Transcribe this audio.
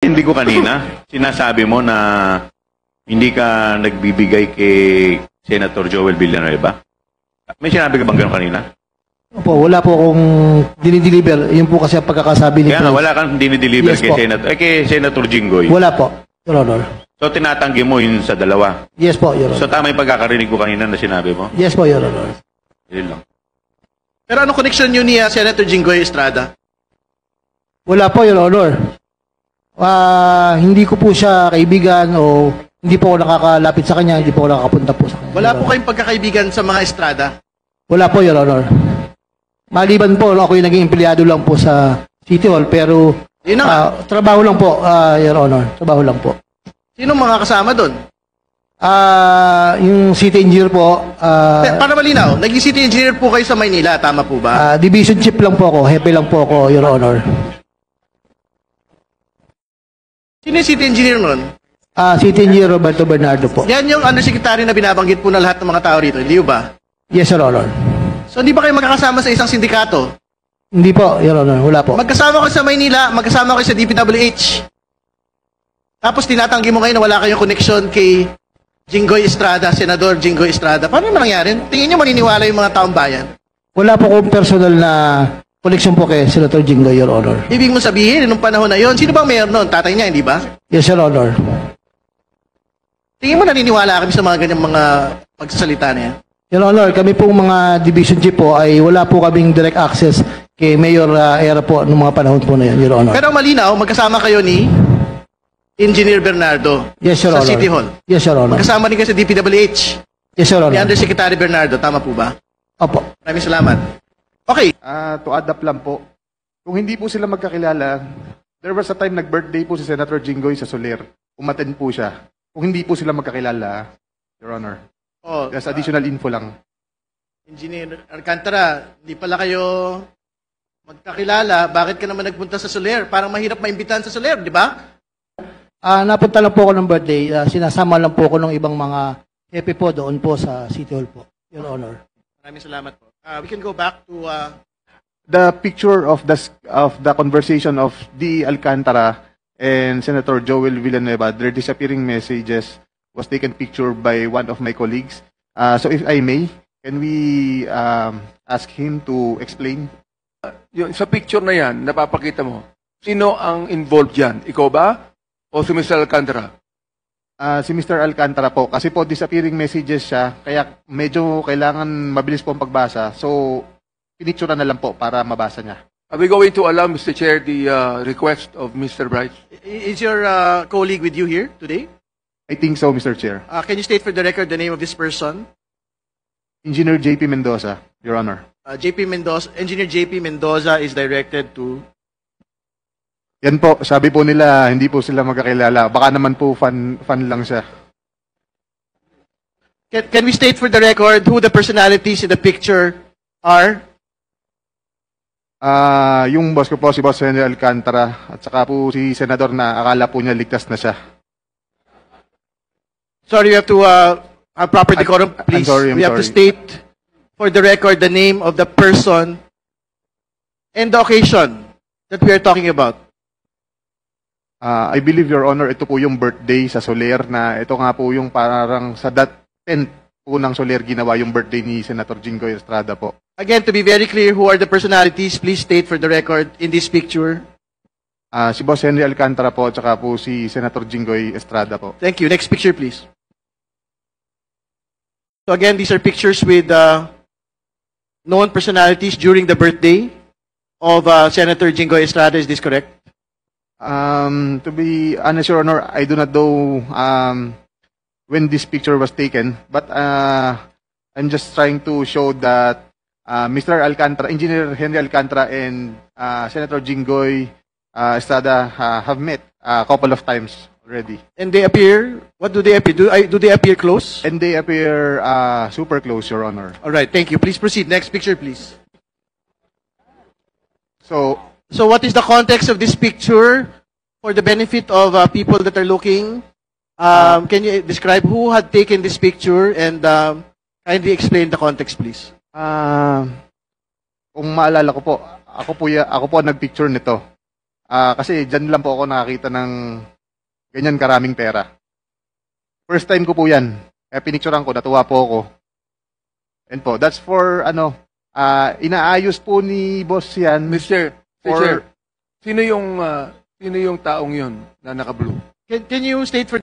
Hindi ko kanina, sinasabi mo na hindi ka nagbibigay kay Senator Joel Villanueva. May sinabi ka bang gano'n kanina? Opo, wala po akong dinideliver. Yun po kasi ang pagkakasabi ni Kaya nga, Prince. wala kang dinideliver Yes kay po. kay Senator Jinggoy. Wala po, Your Honor. So, tinatanggi mo yun sa dalawa. Yes po, Your So, Honor. tama yung pagkakarinig ko kanina na sinabi mo? Yes po, Your Honor. Yun lang. Pero ano connection nyo ni Senator Jinggoy Estrada? Wala po, Your Honor. Hindi ko po siya kaibigan o hindi po ako nakakalapit sa kanya, hindi po ako nakakapunta po sa kanya. Wala Your po Honor. kayong pagkakaibigan sa mga Estrada? Wala po, Your Honor. Maliban po, ako yung naging empleyado lang po sa City Hall, pero Yun na nga. trabaho lang po, Your Honor. Trabaho lang po. Sino mga kasama doon? Yung city engineer po, Para malinaw, naging city engineer po kayo sa Maynila, tama po ba? division chief lang po ako, hepe lang po ako, Your Honor. Sino yung city engineer nun? City engineer Roberto Bernardo po. Yan yung undersecretary na binabanggit po na lahat ng mga tao rito, hindi ba? Yes, Your Honor. So hindi ba kayo magkakasama sa isang sindikato? Hindi po, Your Honor. Wala po. Magkasama kayo sa Maynila, magkasama kayo sa DPWH. Tapos tinatanggi mo ngayon na wala kayong connection kay Jinggoy Estrada, Senador Jinggoy Estrada. Paano naman nangyari? Tingin nyo maniniwala yung mga taong bayan? Wala po akong personal na connection po kay Senator Jinggoy, Your Honor. Ibig mo sabihin, nung panahon na yon, sino bang mayor noon? Tatay niya, hindi ba? Yes, Your Honor. Tingin mo naniniwala kami sa mga ganyang mga pagsasalita na yan? Your Honor, kami pong mga division chief po ay wala po kaming direct access kay Mayor Era po noong mga panahon po na yun, Your Honor. Pero malinaw, magkasama kayo ni Engineer Bernardo Yes, Your sa Honor. City Hall. Yes, Your Honor. Magkasama din kayo sa DPWH. Yes, Your Ni Honor. Undersecretary Bernardo, tama po ba? Opo. Maraming salamat. Okay. To add up lang po, kung hindi po sila magkakilala, there was a time nag-birthday po si Senator Jinggoy sa Soler. Umattend po siya. Kung hindi po sila magkakilala, Your Honor. Oh, Just additional info lang. Engineer Alcantara, hindi pala kayo magkakilala. Bakit ka naman nagpunta sa Soler? Parang mahirap maimbitahan sa Soler, di ba? Napunta lang po ako ng birthday. Sinasama lang po ako ng ibang mga hepe po doon po sa City Hall po, Your Honor. Maraming salamat po. We can go back to... The picture of the conversation of D. Alcantara and Senator Joel Villanueva, their disappearing messages was taken picture by one of my colleagues. So if I may, can we ask him to explain? Yung, sa picture na yan, napapakita mo, sino ang involved dyan? Ikaw ba? O si Mr. Alcantara? Si Mr. Alcantara po, kasi po disappearing messages siya, kaya medyo kailangan mabilis po ang pagbasa. So, pinicture na lang po para mabasa niya. Are we going to allow, Mr. Chair, the request of Mr. Bright? Is your colleague with you here today? I think so, Mr. Chair. Can you state for the record the name of this person? Engineer JP Mendoza, Your Honor. Engineer JP Mendoza is directed to... Yan po, sabi po nila, hindi po sila magkakilala. Baka naman po fan lang siya. Can we state for the record who the personalities in the picture are? Yung boss ko po, si Boss Henry Alcantara, at saka po si Senador na akala po niya ligtas na siya. Sorry, we have to have proper decorum, please. I'm We have to sorry. state for the record the name of the person and the occasion that we are talking about. I believe, Your Honor, ito po yung birthday sa Soler na ito nga po yung parang sa tent po ng Soler ginawa yung birthday ni Senator Jinggoy Estrada po. Again, to be very clear, who are the personalities? Please state for the record in this picture. Si Boss Henry Alcantara po at saka po si Senator Jinggoy Estrada po. Thank you. Next picture, please. So again, these are pictures with known personalities during the birthday of Senator Jinggoy Estrada. Is this correct? To be honest, Your Honor, I do not know when this picture was taken, but I'm just trying to show that Mr. Alcantara, Engineer Henry Alcantara, and Senator Jinggoy Estrada have met a couple of times already. And they appear, what do they appear? Do they appear close? And they appear super close, Your Honor. All right, thank you. Please proceed. Next picture, please. So what is the context of this picture for the benefit of people that are looking? Can you describe who had taken this picture and kindly explain the context, please? kung maalala ko po, ako po nagpicture nito. Kasi dyan lang po ako nakakita ng ganyan karaming pera. First time ko po yan. Kaya pinicturean ko, natuwa po ako. And po, that's for, inaayos po ni boss yan. Mr. For- Chair, sino yung taong yun na naka-blue? Can you state for